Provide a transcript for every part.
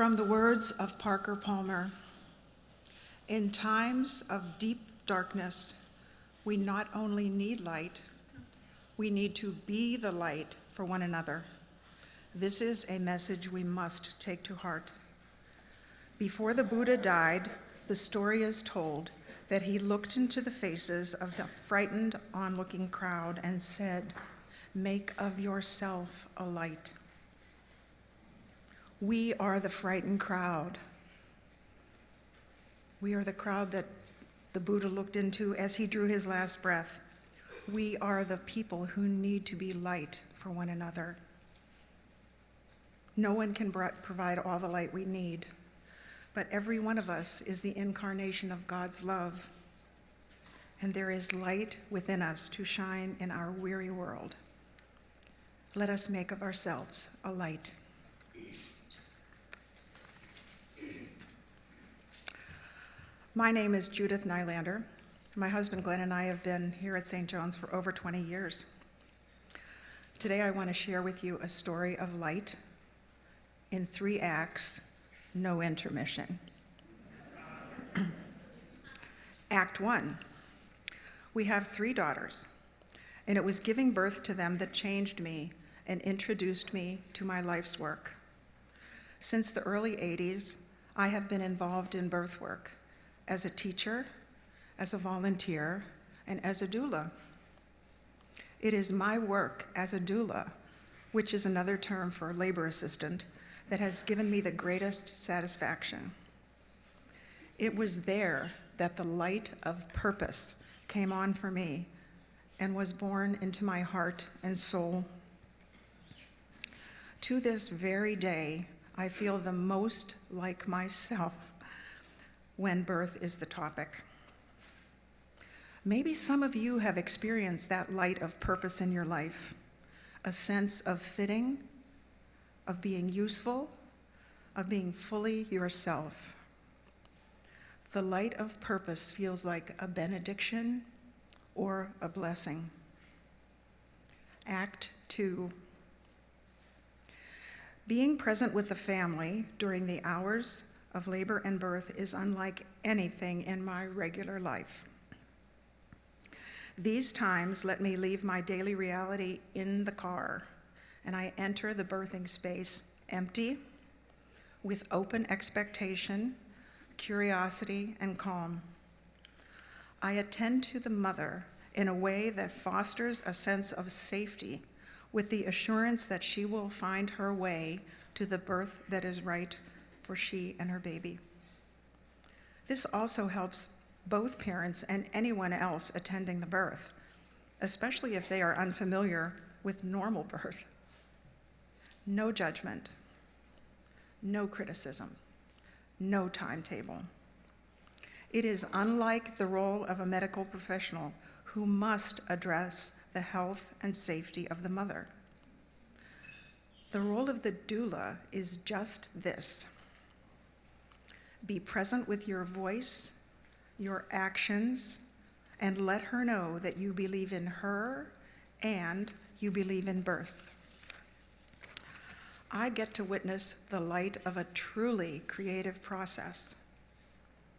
From the words of Parker Palmer, in times of deep darkness, we not only need light, we need to be the light for one another. This is a message we must take to heart. Before the Buddha died, the story is told that he looked into the faces of the frightened, onlooking crowd and said, "Make of yourself a light." We are the frightened crowd. We are the crowd that the Buddha looked into as he drew his last breath. We are the people who need to be light for one another. No one can provide all the light we need, but every one of us is the incarnation of God's love, and there is light within us to shine in our weary world. Let us make of ourselves a light. My name is Judith Nylander. My husband Glenn and I have been here at St. John's for over 20 years. Today I want to share with you a story of light in 3 acts, no intermission. Act 1. We have 3 daughters, and it was giving birth to them that changed me and introduced me to my life's work. Since the early 80s, I have been involved in birth work as a teacher, as a volunteer, and as a doula. It is my work as a doula, which is another term for labor assistant, that has given me the greatest satisfaction. It was there that the light of purpose came on for me and was born into my heart and soul. To this very day, I feel the most like myself when birth is the topic. Maybe some of you have experienced that light of purpose in your life, a sense of fitting, of being useful, of being fully yourself. The light of purpose feels like a benediction or a blessing. Act 2. Being present with the family during the hours of labor and birth is unlike anything in my regular life. These times let me leave my daily reality in the car, and I enter the birthing space empty, with open expectation, curiosity, and calm. I attend to the mother in a way that fosters a sense of safety, with the assurance that she will find her way to the birth that is right for she and her baby. This also helps both parents and anyone else attending the birth, especially if they are unfamiliar with normal birth. No judgment, no criticism, no timetable. It is unlike the role of a medical professional who must address the health and safety of the mother. The role of the doula is just this: be present with your voice, your actions, and let her know that you believe in her and you believe in birth. I get to witness the light of a truly creative process.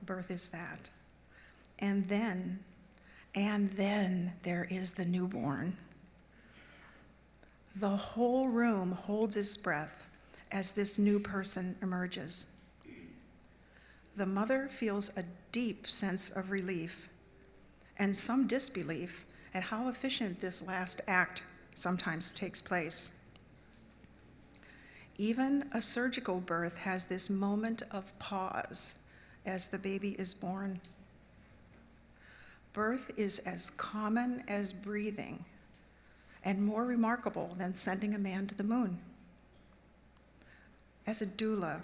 Birth is that. And then there is the newborn. The whole room holds its breath as this new person emerges. The mother feels a deep sense of relief and some disbelief at how efficient this last act sometimes takes place. Even a surgical birth has this moment of pause as the baby is born. Birth is as common as breathing and more remarkable than sending a man to the moon. As a doula,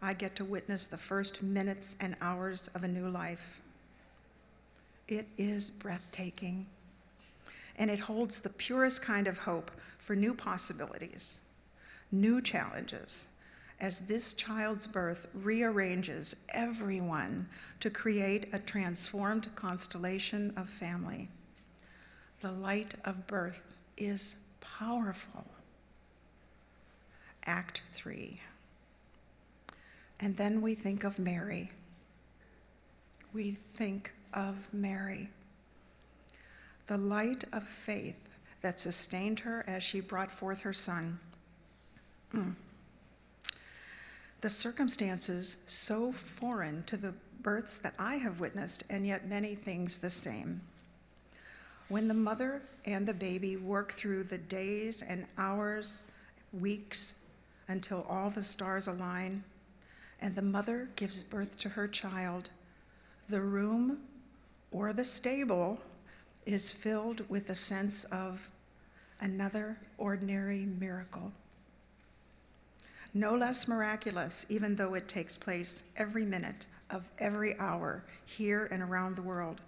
I get to witness the first minutes and hours of a new life. It is breathtaking, and it holds the purest kind of hope for new possibilities, new challenges, as this child's birth rearranges everyone to create a transformed constellation of family. The light of birth is powerful. Act 3. And then we think of Mary. We think of Mary, the light of faith that sustained her as she brought forth her son. The circumstances so foreign to the births that I have witnessed, and yet many things the same. When the mother and the baby work through the days and hours, weeks, until all the stars align, and the mother gives birth to her child, the room or the stable is filled with a sense of another ordinary miracle. No less miraculous, even though it takes place every minute of every hour here and around the world.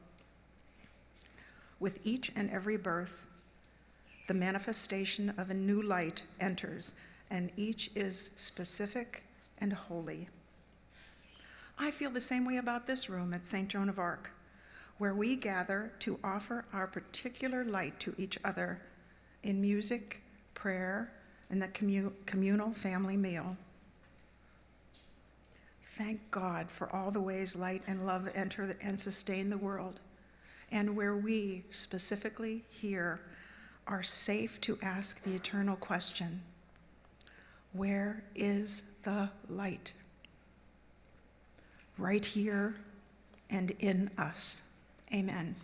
With each and every birth, the manifestation of a new light enters, and each is specific and holy. I feel the same way about this room at St. Joan of Arc, where we gather to offer our particular light to each other in music, prayer, and the communal family meal. Thank God for all the ways light and love enter and sustain the world, and where we, specifically here, are safe to ask the eternal question, where is the light? Right here and in us. Amen.